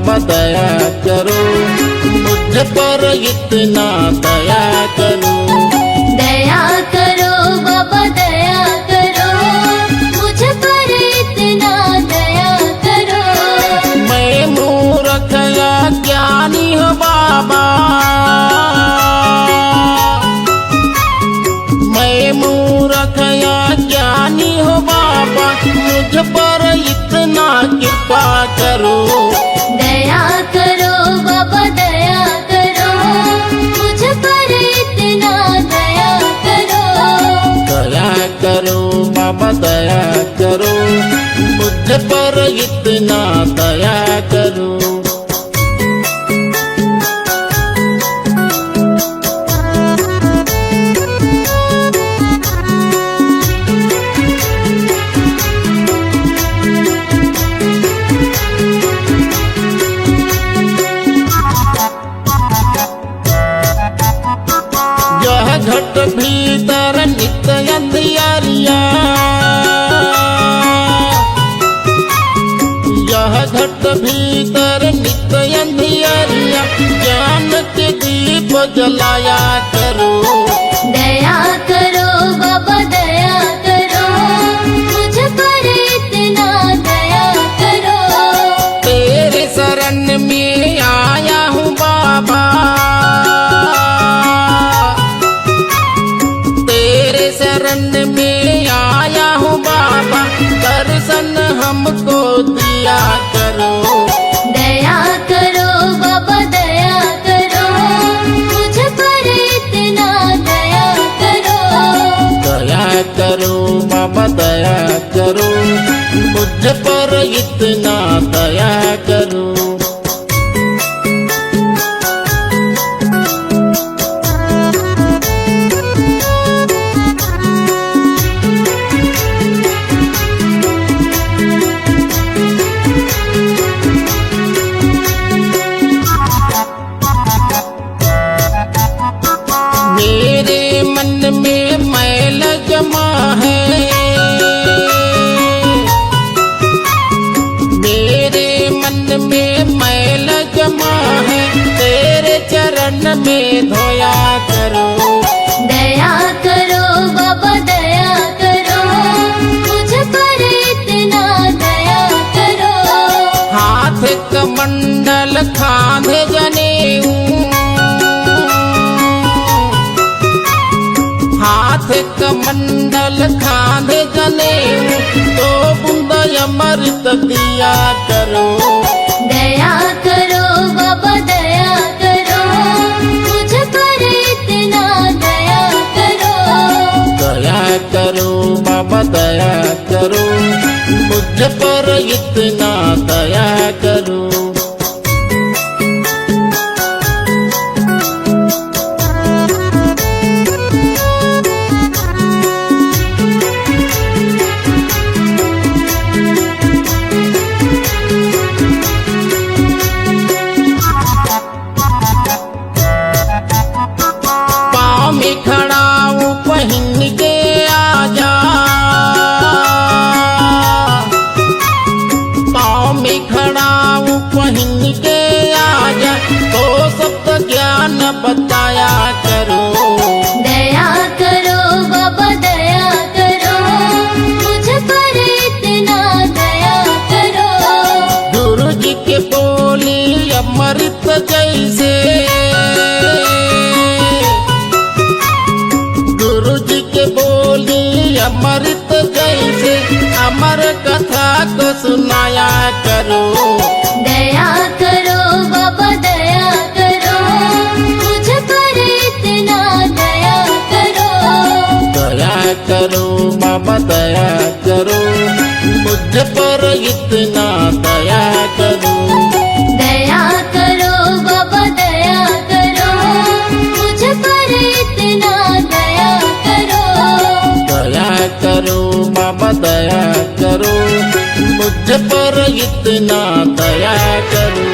बाबा दया करो, मुझ पर इतना दया करो। दया करो बाबा दया करो, मुझ पर इतना दया करो। मैं मूर्ख या ज्ञानी हूँ बाबा, मैं मूर्ख या ज्ञानी हूँ बाबा, मुझ पर इतना कृपा करो। दया करो बाबा दया करो, मुझ पर इतना दया करो। दया करो बाबा दया करो, मुझ पर इतना दया करो। यह घट भीतर नित्य अंधियारिया, यह घट भीतर नित्य अंधियारिया, ज्ञान के दीप जलाया करो। दया करो बाबा दया करो, मुझ पर इतना दया करो। तेरे शरण में आया हूँ बाबा, तेरे शरण में आया हूँ बाबा, दर्शन हमको दिया करो। दया करो बाबा दया करो, मुझ पर इतना दया करो। दया करो बाबा दया करो, मुझ पर इतना दया करो। मेरे मन में मैल जमा है, मेरे मन में मैल जमा है, तेरे चरण में धोया करो। दया करो बाबा दया करो, मुझ पर इतना दया करो। हाथ कमंडल खांधे जनेऊ, हाथ कमंडल खांधे जनेऊ, तो बूंद अमृत दिया करो। दया करो बाबा दया करो, मुझ पर इतना दया करो। दया करो बाबा दया करो, मुझ पर इतना दया करो। पाँव में खड़ा हूँ पहन के आजा, पाँव में खड़ा हूँ पहन के आजा, तो सब ज्ञान बताया करो। दया करो बाबा दया करो, मुझ पर इतना दया करो। गुरु जी के बोली अमृत जैसे, गुरु जी के बोली अमृत जैसे, अमर कथा को सुनाया करो। दया करो बाबा दया करो, मुझ पर इतना दया करो। दया करो बाबा दया करो, मुझ पर इतना दया करो। दया करो बाबा दया करो, मुझ पर इतना दया करो। दया करो बाबा दया करो, मुझ पर इतना दया करो।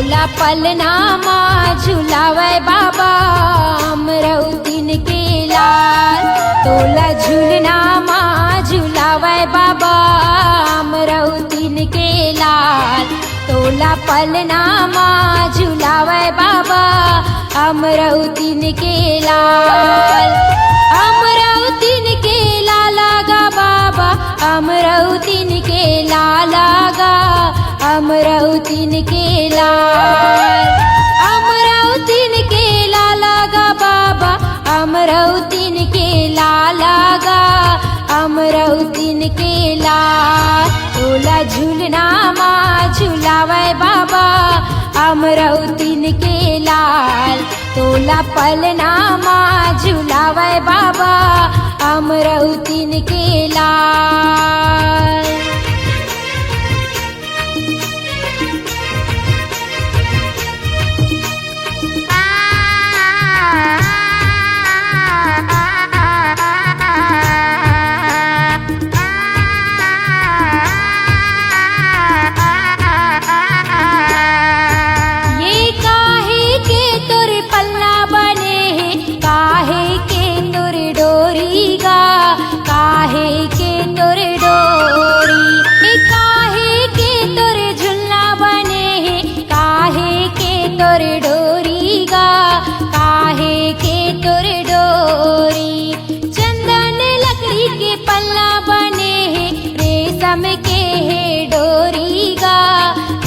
तोला पलनामा झुलावे बाबा अमरौतीन के लाल। तोला झूलनामा झुलावे बाबा अमरौतीन के लाल। तोला पलनामा झुलावे बाबा अमरौतीन के लाल। अमरौतीन के लाला गा बाबा अमरौतीन के लाला गा अमरौतीन के लाल। अमरौतीन के लाला गा बाबा अमरौतीन के लाला गा अमरौतीन के लाल। तोला झूलनामा झुलावे बाबा अमरौतीन के लाल। तोला पलनामा झुलावे बाबा अमरौतीन के लाल।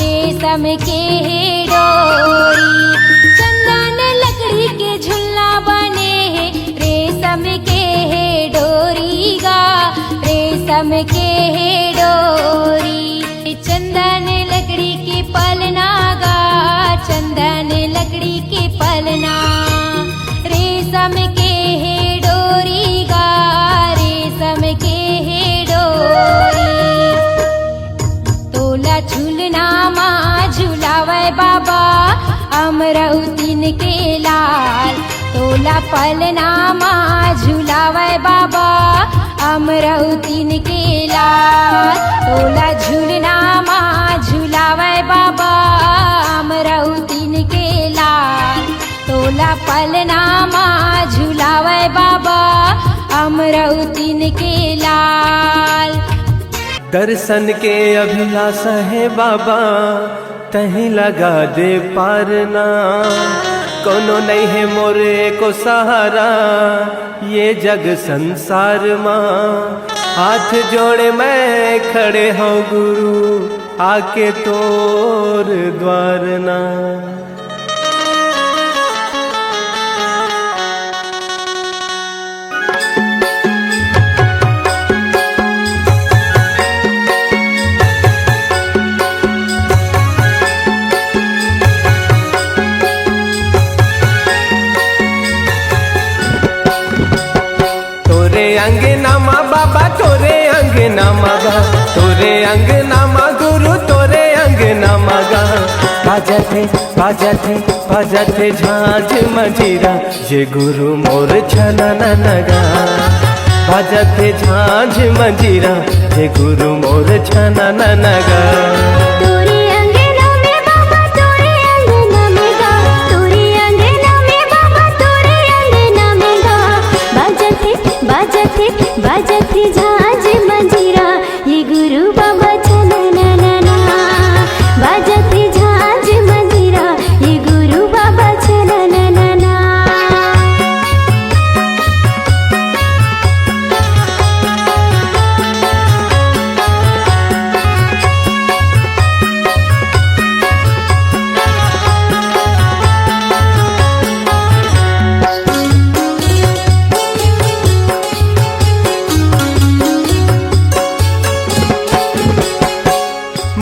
रेशम के है डोरी चंदन लकड़ी के झुलना बने है। रेशम के है डोरी गा रेशम के है डोरी। चंदन लकड़ी के पलना गा चंदन लकड़ी के पलना। रेशम के है डोरी गा रेशम के है डोरी। तोला झूलनामा झुलावे बाबा अमरौतीन के लाल। तोला पलनामा झुलावे बाबा अमरौतीन के लाल। तोला झूलनामा झुलावे बाबा अमरौतीन के लाल। तोला पलनामा झुलावे बाबा अमरौतीन के लाल। दर्शन के अभिलाषा है बाबा तहीं लगा दे पारना। कोनो नहीं है मोरे को सहारा ये जग संसार माँ। हाथ जोड़े मैं खड़े हूँ गुरु आके तोर द्वार ना। अंगनामा बाबा तोरे अंगनामा गा तोरे अंगनामा गुरु तोरे अंगनामा गा। बाजते झांझ मंजीरा जे गुरु मोर छना नगा। बाजते झांझ मंजीरा जे गुरु मोर छना नगा। बाजते झांझ मंजीरा ये गुरु बाबा छना ना। बाजते झांझ मंजीरा ये गुरु बाबा छना ना।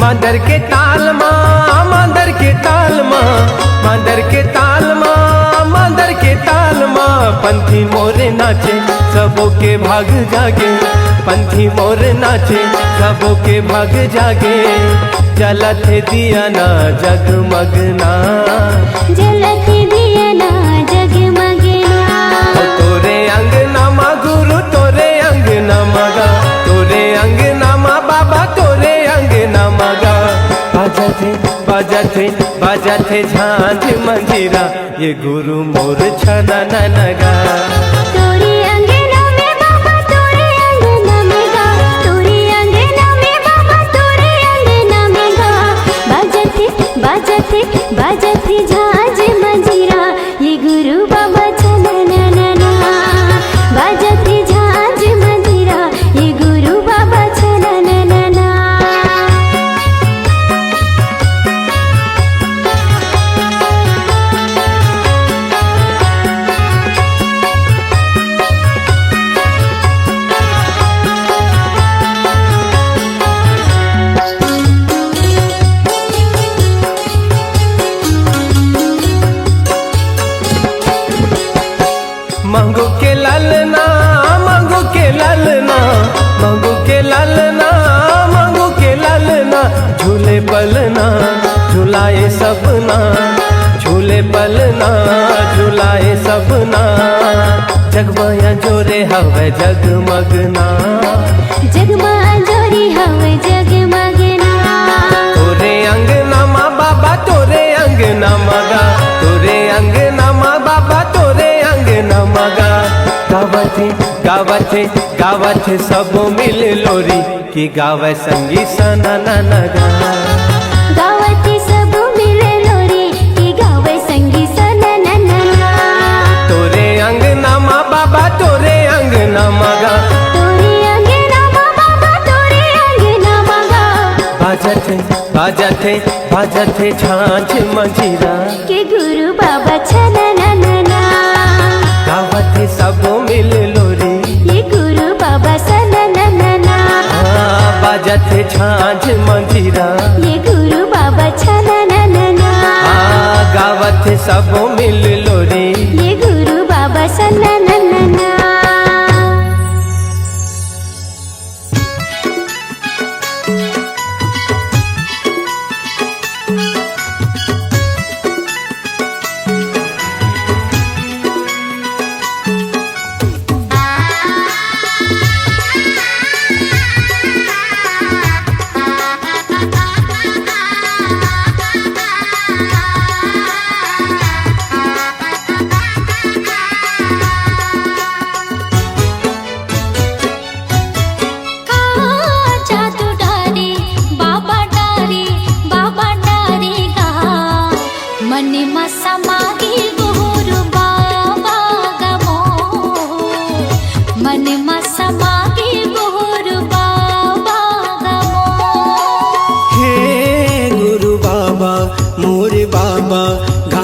मांदर के ताल माँ मांदर के ताल माँ मांदर के ताल माँ मांदर के ताल माँ। पंथी मोरे नाचे सबों के भाग जागे। पंथी मोरे नाचे सबों के भाग जागे। जलत दिया ना जगमगना जलत दिया ना जगमगना। तोरे अंगनामा गुरु तोरे अंगनामा गा तोरे अंगनामा बाबा तोरे अंगनामा गा। बाजथे झांझ मंजीरा ये गुरु मोर छना ननगा तोरी अंगना में बाबा तोरे अंगना में गा तोरी अंगना में बाबा तोरे अंगना में गा बाजथे झांझ मंजीरा ये गुरु बाबा छनननना बाजथे झांझ मंजीरा ये गुरु बाबा छनननना मंगू के लालना मंगू के लालना मंगू के लालना मंगू के लालना झूले पलना झुलाए सबना झूले पलना झुलाए सबना जगमया जोरे हवे जगमगना जगमा जोरी हवे जगमगना तोरे अंगना माँ बाबा तोरे अंगना मगा तोरे अंगना माँ बाबा तोरे अंगना मगा गावथे सब मिल लोरी की गावे संगी सना ननगा गावते सब मिले लोरी की गावे संगी सनननना तोरे अंगना माँ बाबा तोरे अंगना मगा तोरी अंगना माँ बाबा तोरे अंगना मगा बाजथे झांझ मंजीरा के गुरु बाबा छनननना गावथे सब मिल लोरी ये गुरु बाबा सनननना बाजथे झांझ मंजीरा ये गुरु बाबा छनननना गावथे सब मिल लोरी ये गुरु बाबा सनननना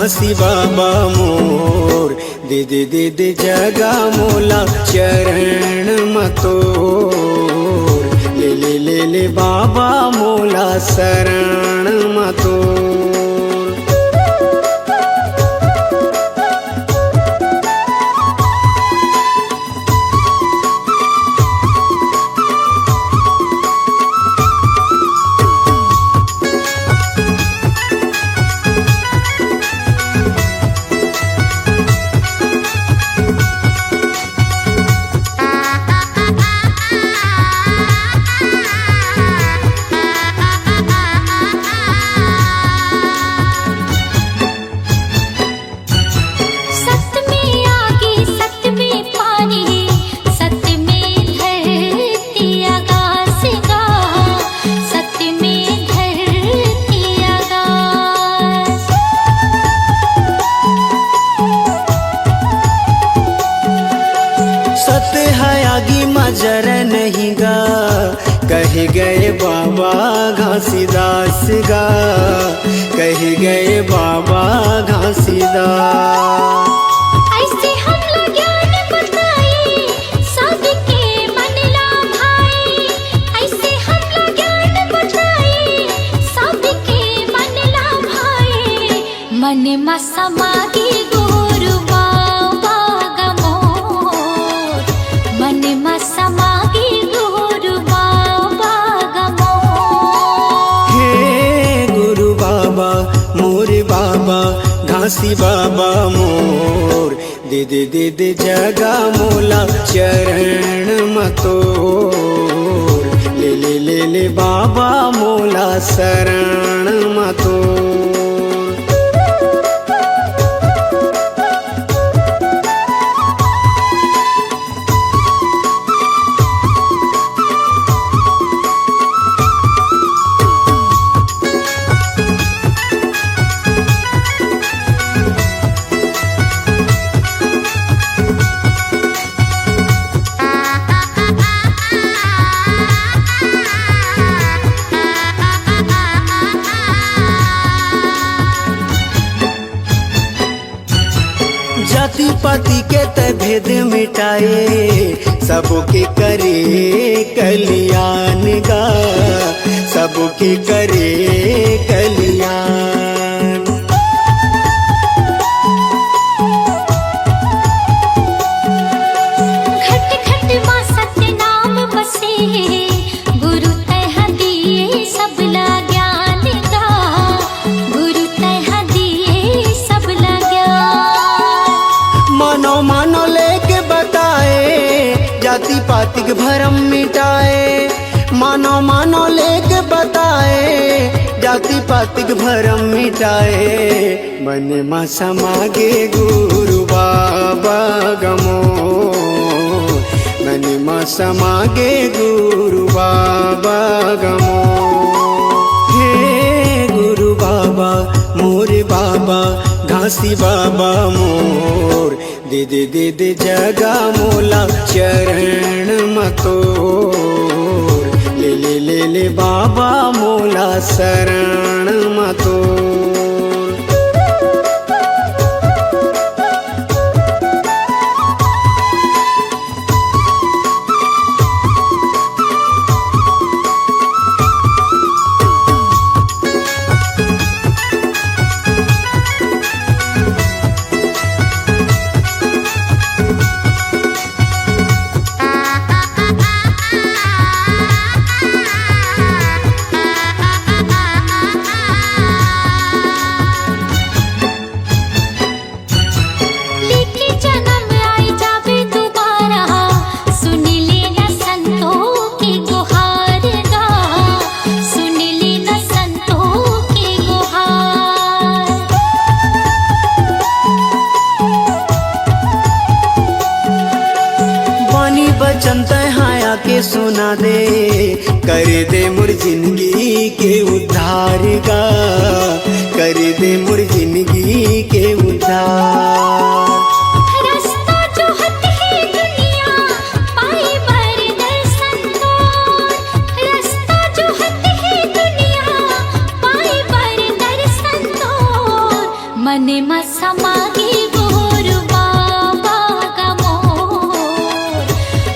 घासी बाबा मोर दे जगा मोला चरण मतोर ले बाबा मोला शरण मतोर जर नहीं गा कह गए बाबा घासीदास गा कह गए बाबा घासीदास ऐसे हम ज्ञान बताए सबके मन ला भाई ऐसे हम ज्ञान बताए सबके मन ला भाई मन में समाधि गुरु बाबा गमोर मन में समाधि गुरु बाबा गमोर हे गुरु बाबा मोर बाबा घासी बाबा मोर दे जगा मोला चरण मतोर ले बाबा मोला शरण मतो। जाति पाति के भेद मिटाए, सबके करे कल्याण गा, सबके करे कल्याण। घट घट मां सत्य नाम बसे, गुरु तह दिए सबला ज्ञान गा, गुरु तह दिए सबला ज्ञान। मानो मानो लेके बताए, जाति पाति के भरम मिटाए। मानो मानो लेके बताए, जाति पाति के भरम मिटाए। मन में समागे गुरु बाबा गमो, मन में समागे गुरु बाबा गमो। हे गुरु बाबा मोरे बाबा घासी बाबा मोर, दे दे दे दे जगा मोला चरण मतोर। ले बाबा मोला शरण मतोर। वचन तहाया के सुना दे, कर दे मोर जिंदगी के उद्धार गा, कर दे मोर जिंदगी के उद्धार। रास्ता जो हत है दुनिया पाए बर दर्शन तोर, रास्ता जो हत है दुनिया पाए बर दर्शन तोर। मन में समागे गुरु बाबा का मोर,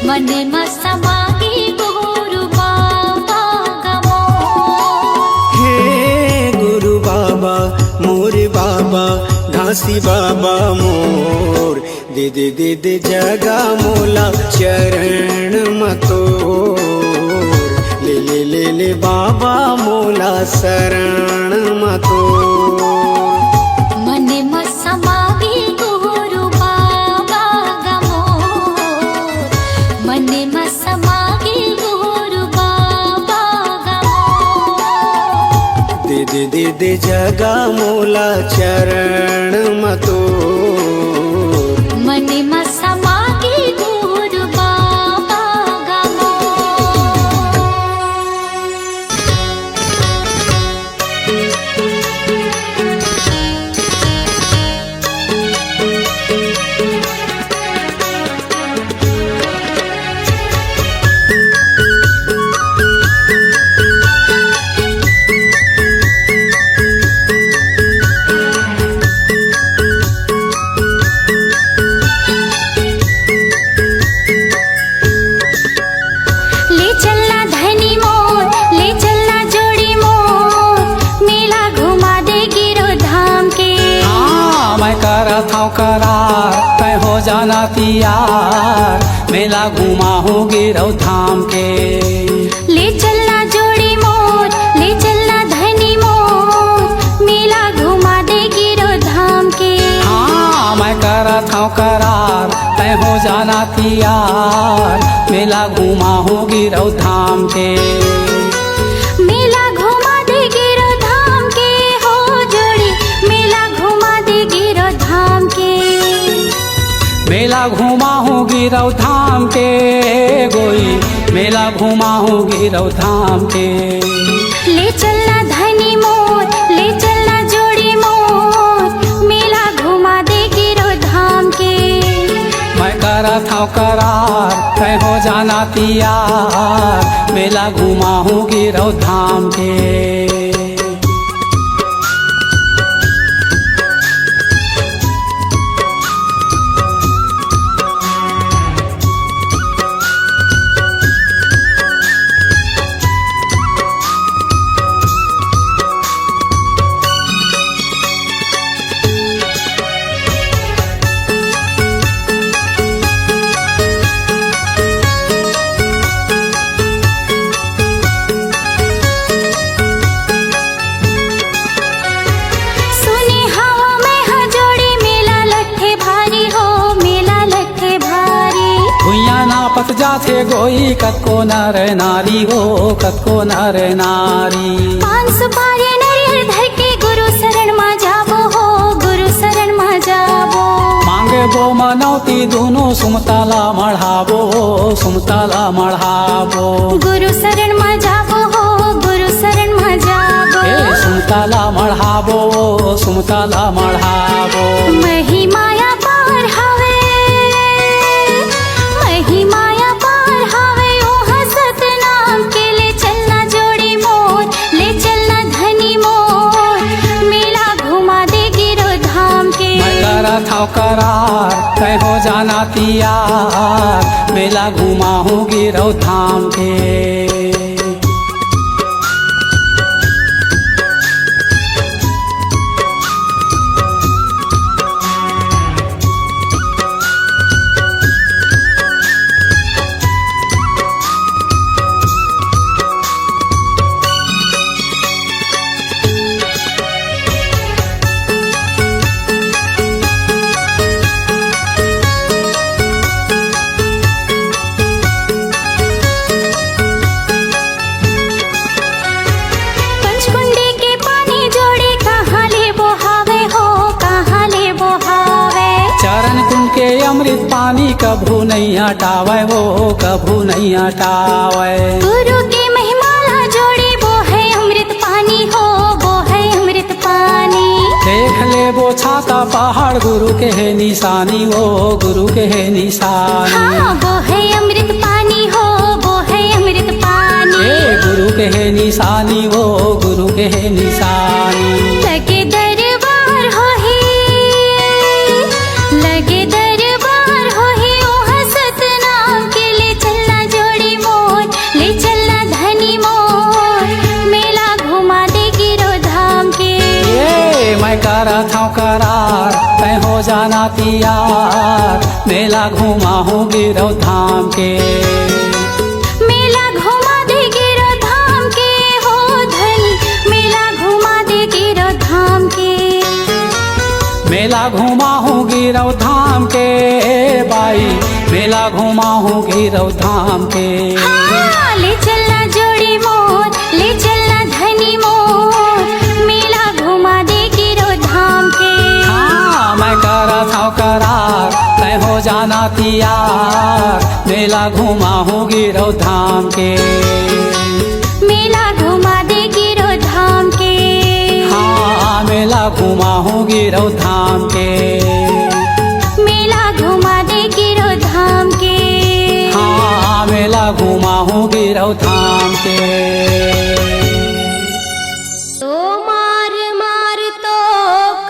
मन में समागे गुरु बाबा का मोर। हे गुरु बाबा मोरे बाबा घासी बाबा मोर, दे दे दे दे जगा मोला चरण मतोर। ले बाबा मोला शरण मतोर। मन में समागे गुरु बाबा का मोर, मन में समागे गुरु बाबा का मोर। दे दे दे दे जगा मोला चरण मतोर। मन में समागे गुरु बाबा का मोर। करार तय हो जाना तियार, मेला घुमा हो गिरौ धाम के। ले चलना जोड़ी मोर, ले चलना धनी मोर, मेला घुमा दे गिरो धाम के। हाँ मैं करत हूँ करार तय हो जाना तैयार, मेला घुमा हूँ गिरौ धाम के। मेला घुमा दे गिरो धाम के हो जोड़ी, मेला घुमा दे गिरो धाम के। मेला घुमा हूँ गिरौ धाम के गोई, मेला घुमा हूँ गिरौ धाम के। ले चलना धनी मोर, ले चलना जोड़ी मोर, मेला घुमा दे गिरो धाम के। मैं करत हूँ करार, तै हो जाना तैयार, मेला घुमा हूँ गिरौ धाम के। पत जाथे गोई कतको नर नारी हो, कतको नर नारी। 500 पारे नरियर धर के गुरु शरण मा जाबो हो, गुरु शरण मा जाबो। मांगे बो मनौती दोनों सुमताला मढ़ाबो, सुमताला मढ़ाबो। गुरु शरण मा जाबो हो, गुरु शरण मा जाबो। सुमताला मढ़ाबो, सुमताला मढ़ाबो। महिमाया पार हवे, महिमाया पार हवे ओहा सतनाम के। ले चलना जोड़ी मोर, ले चलना धनी मोर, मेला घुमा दे गिरो धाम के। मैं करत हूँ करार, तै हो जाना तैयार, मेला घुमा हूँ गिरौ धाम के। अमृत पानी कभू नहीं हटावे हो, कभू नहीं हटावे। गुरु के महिमा ला जोड़ी वो है अमृत पानी हो, वो है अमृत पानी। देख ले वो छाता पहाड़ गुरु के है निशानी हो, गुरु के है निशानी। हाँ वो है अमृत पानी हो, वो है अमृत पानी। गुरु के है निशानी हो, गुरु के है निशानी। लगे दरबार हो ही, लगे दरबार हो ही ओहा सतनाम के। ले चलना जोड़ी मोर, ले चलना धनी मोर, मेला घुमा दे गिरो धाम के। मैं करत हूँ करार, तै हो जाना तैयार, मेला घुमा हूँ गिरौ धाम के। मेला घुमा दे गिरो धाम के हो धनी, मेला घुमा दे गिरो धाम के। मेला घुमा हूँ गिरौ धाम के बाई, मेला घुमा हूँ गिरौ धाम के। हाँ, ले चलना जोड़ी मोर, ले चलना धनी मोर, मेला घुमा दे गिरो धाम के। हाँ मैं करत हूँ करार, तै हो जाना तैयार, मेला घुमा हूँ गिरौ धाम के। मेला घुमा दे गिरो धाम के। हाँ मेला घुमा हूँ गिरौ धाम के। मेला घुमा दे गिरो धाम के। हाँ मेला घुमा हूँ गिरौ धाम के। तो मार मार तो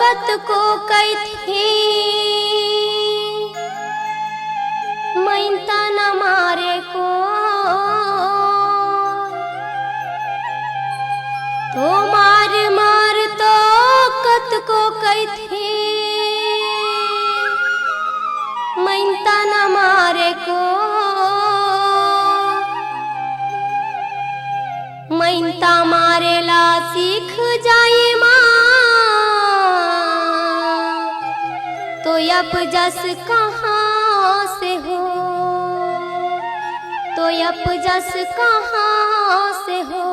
कत को कैथी, मैंता न मारे को। तो मार मार तो कत को कैथी, मैंता न मारे को। मैंता मारेला सीख जाए माँ, तो यप जस कहाँ से हो तो अपजस कहाँ से हो।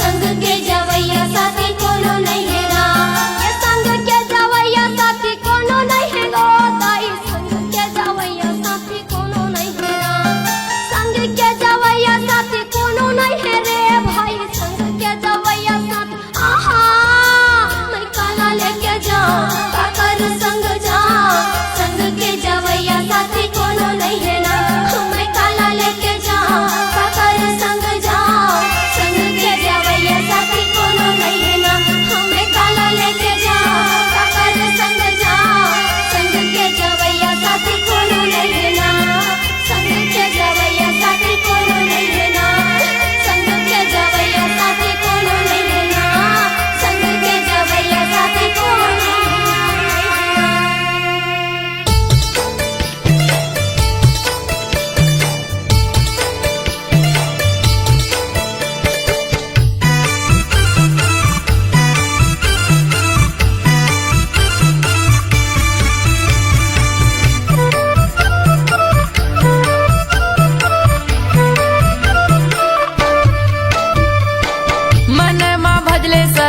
संग के जवैया साथी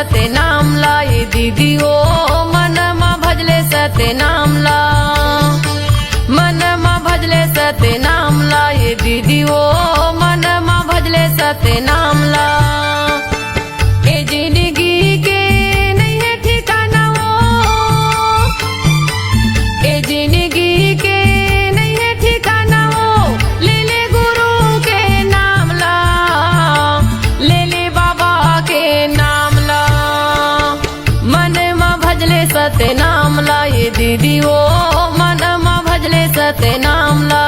सत्य नाम ला ये दीदी ओ मन मा भजले सत्य नाम ला मन मा भजले सत्य नाम ला ये दीदी ओ मन मा भजले सत्य नाम ला ए जिंदगी के नहीं है ठिकाना वो ए जिंदगी के नहीं है ठिकाना वो ले ले गुरु के नाम ला ले ले बाबा के नाम ला मन मा भजले सत्य नाम ला ये दीदी ओ मन मा भजले सत्य नाम ला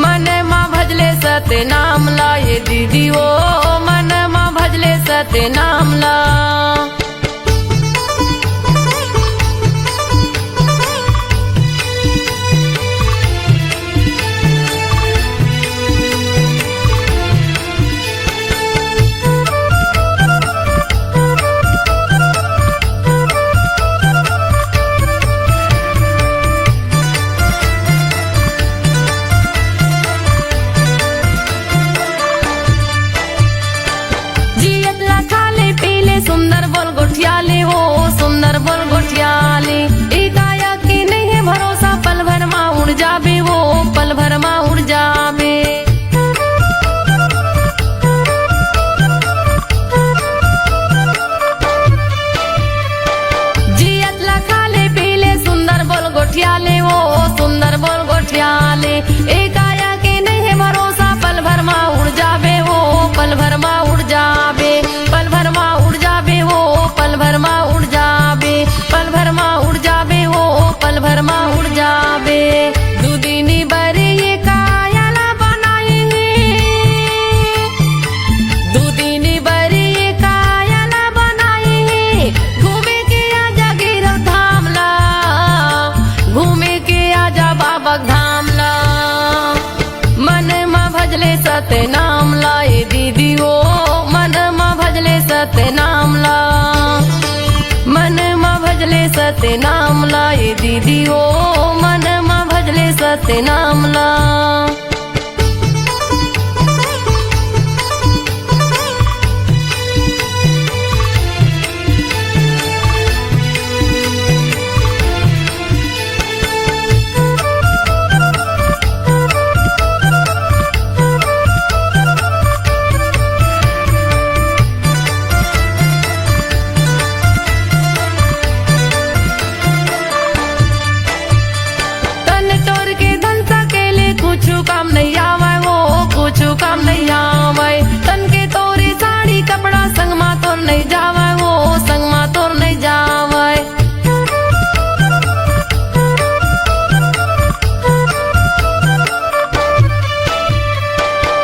मन मा भजले सत्य नाम ला ये दीदी ओ मन मा भजले सत्य नाम ला जियत ला खाले पीले सुंदर बोल गोठियाले हो सुंदर बोल गोठियाले ई काया की नहीं है भरोसा पल भर मा उड़ जाबे वो पल भर मा उड़ जाबे जियत ला खाले पीले सुंदर बोल गोठियाले हो सुंदर बोल गोठियाले ई काया की नहीं है भरोसा पल भर मा उड़ जाबे वो पल भर मा उड़ जाबे पल भर मा उड़ जाबे वो पल भर मा उड़ जाबे पल भर मा उड़ जाबे वो पल भर मा उड़ जाबे दुदिनी बरे ये कायाला बनाएंगे दुदिनी बरे ये कायाला बनाएंगे घूमे के आजा गिरव धाम ला घूमे के आजा बाबा धाम ला मन मा भजले सत्य नाम ला ये दीदी ओ मन मा भजले सत्य नाम ला मन मा भजले सत्य नाम ला ये दीदी ओ मन मा भजले सत्य नाम ला तन तोर के धन सकेले कुछ काम नहीं आवे वो कुछ काम नहीं आवे तन के तोरी साड़ी कपड़ा संग मा तोर नहीं जावे वो संग मा तोर नहीं जावे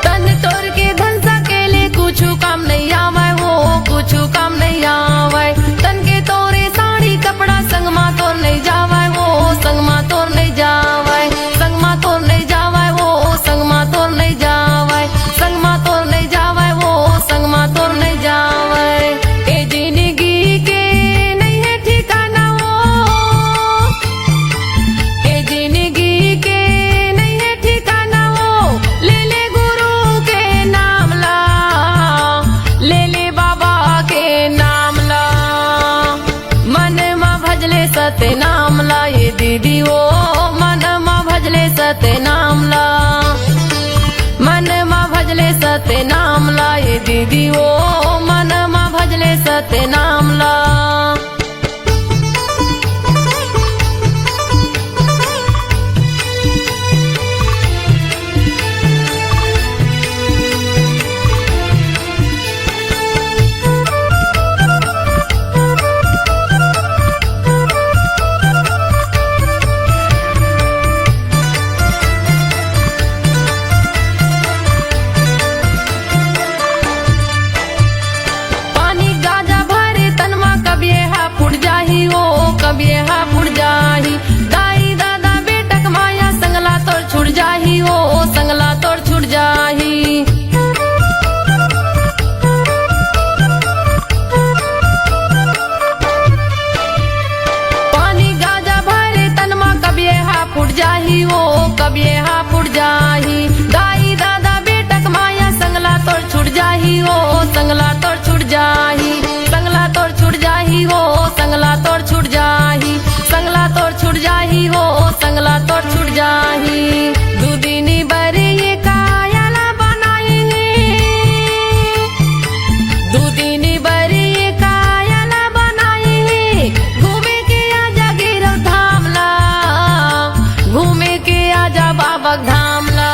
तन तोर के धन सकेले कुछ काम नहीं आवे वो कुछ काम नहीं आवे तन के तोरे साड़ी कपड़ा संग मा तोर नहीं जावे वो संग मा तोर नहीं जावे संग मा तोर नहीं जावे वो संग मा तोर नहीं जावे संग मा तोर नहीं जावे वो संग मा तोर नहीं जावे ए जिंदगी के नहीं है ठिकाना वो ए जिंदगी के नहीं है ठिकाना वो ले ले गुरु के नाम ला ले ले बाबा के नाम ला मन मा भजले सत्य नाम ला ये दीदी ओ मन मा भजले सत्य नाम ला मन मा भजले सत्य नाम ला ये दीदी ओ मन मा भजले सत्य नाम ला पानी गाजा भरे तन मा तोर छूट जाही दू दिनी बरी ये कायला बनाई दू दिनी बरी ये कायला बनाई घूमे के आजा गिरव धामला घूमे के आजा बाबा धामला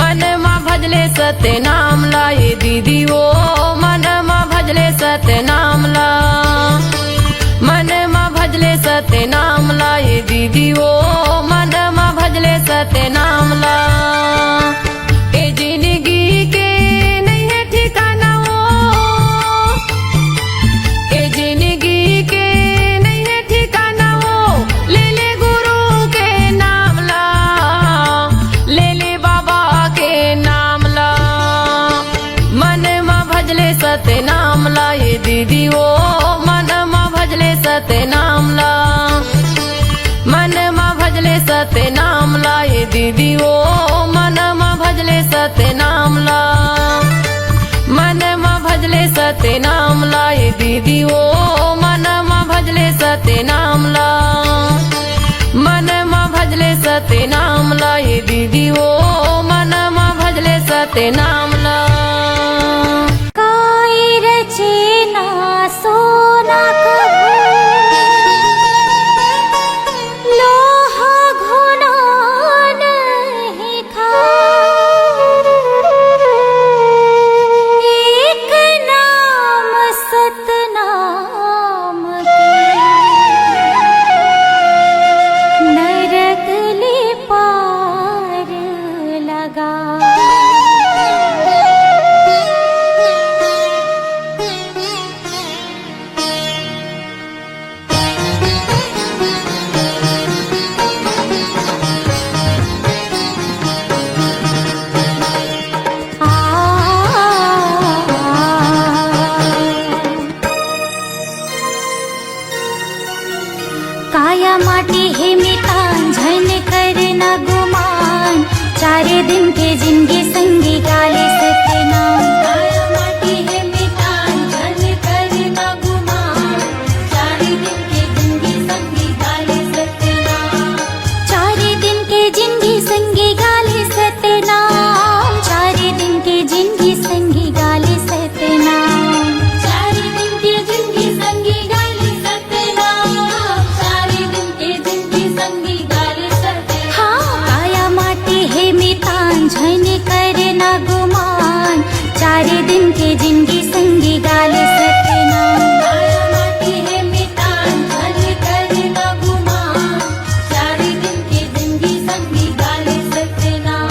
मन मा भजले सत्य नाम ला ये दीदी वो मन मा भजले सत्य नाम ला मन मा भजले सत्य नाम ला ये दीदी वो मन मा भजले सत्य नाम ला ए जिंदगी के नहीं है ठिकाना वो ए जिंदगी के नहीं है ठिकाना वो ले ले गुरु के नाम ला ले ले बाबा के नाम ला मन मा भजले सत्य नाम ला ये दीदी वो मन मा भजले सत्य नाम ला मन मा भजले सत्य नाम ला ये दीदी वो मन मा भजले सत्य नाम ला मन मा भजले सत्य नाम ला ये दीदी वो मन मा भजले सत्य नाम ला मन मा भजले सत्य नाम ला ये दीदी वो मन मा भजले सत्य नाम ला काय रचे ना सोना लोहा घुना नहीं एक नाम सतनाम नरक ले पार लगा काया माटी है मितान झन करना गुमान चारे दिन के जिंदगी संगी गाले सत्य नाम काया माटी है मितान झन करना गुमान चारे दिन के जिंदगी संगी गाले सत्य नाम चारे दिन के जिंदगी संगी गाले सत्य नाम चारे दिन के जिंदगी संगी गाले सत्य नाम चारे दिन के जिंदगी संगी गाले सत्य नाम चारे दिन के जिंदगी संगी गाले सत्य हाँ काया माटी है मितान झन करना गुमान चारे दिन के जिंदगी संगी गाले सत्य नाम काया माटी है मितान झन करना गुमान चारे दिन के जिंदगी संगी गाले सत्य नाम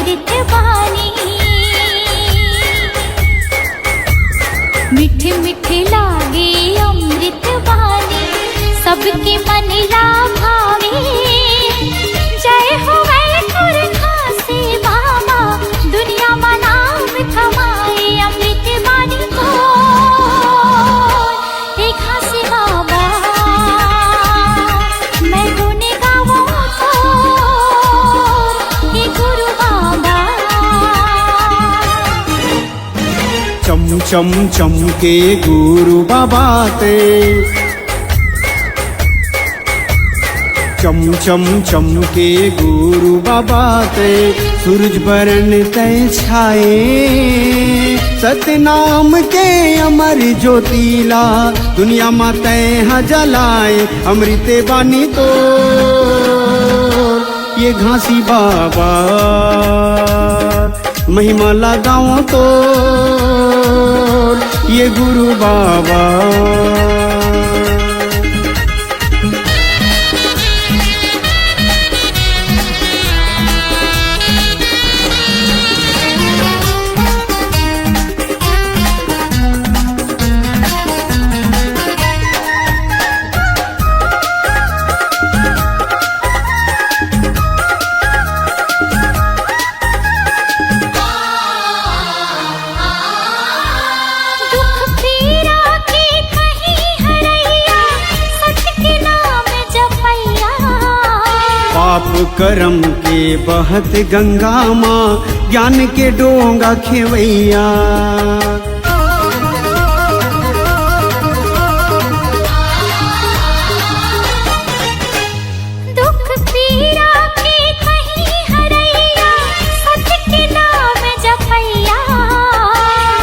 अमृत वाणी। मीठे मीठे लागे अमृत वाणी, सबके मन ला भावे। जय हो वैकुर खासे बाबा, दुनिया में नाम कमाए। अमृत वाणी को एक खासे बाबा, मैं गुण गाऊं तो ये गुरु बाबा। चम चम चमके गुरु बाबा ते, चम चम चमके गुरु बाबा ते, सूरज बरन तय छाए। सतनाम के अमर ज्योतिला, दुनिया में तय जलाए। अमृत बानी तो ये घासी बाबा, महिमा लगाओ तो ये गुरु बाबा। पाप करम के बहत गंगा माँ, ज्ञान के डोंगा खेवैया। दुख पीड़ा के कहीं हरैया, सत्य के नाम जपैया।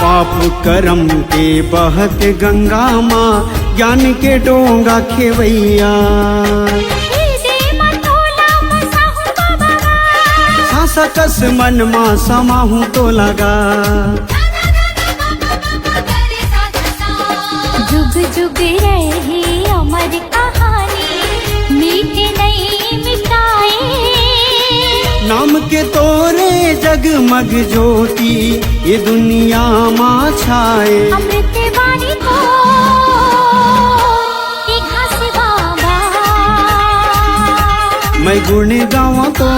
पाप करम के बहत गंगा माँ, ज्ञान के डोंगा खेवैया। सकस मन मा समाहूं तो लगा, जुग जुग रहे अमर कहानी, मीठे नहीं मिटाए। नाम के तोरे जगमग ज्योति, ये दुनिया माँ छाए। अमृत वाणी को एक खासे बाबा, मैं गुण गाऊं तो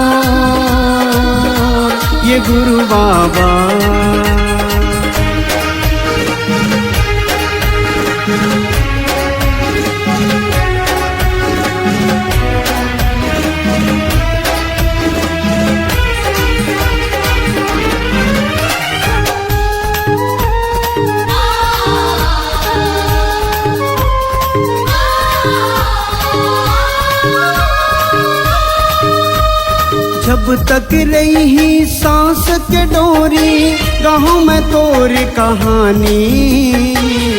ये गुरु बाबा। जब तक रही सांस के डोरी, गाँव में तोर कहानी।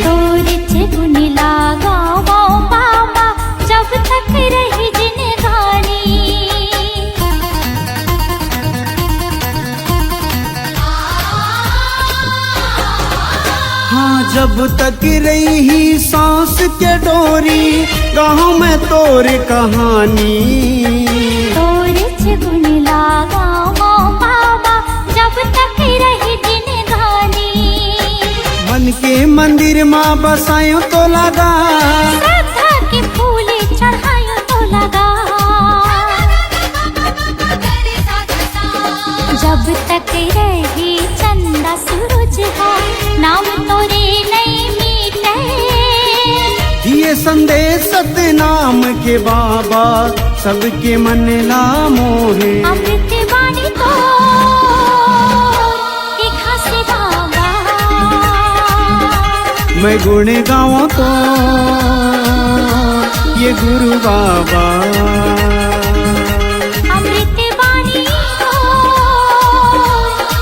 तोर गुण लागा बाबा, जब तक रही जिंदगानी। हाँ जब तक रही सांस के डोरी, गाँव में तोर कहानी। गुण लागा बाबा, जब तक रही जिंदगानी। मन के मंदिर माँ बसायो तो लगा, श्रद्धा के फूल चढ़ायो तो लगा। जब तक रही चंदा सूरज है, नाम तोरे नहीं मीटे। ये संदेश सतनाम के बाबा, सबके मन ला मोहे। अमृत वाणी को एक खासे बाबा, मैं गुण गाऊं तो ये गुरु बाबा। अमृत वाणी को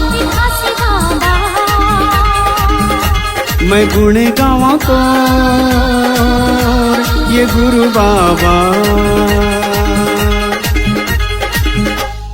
एक खासे बाबा, मैं गुण गाऊं तो ये गुरु बाबा।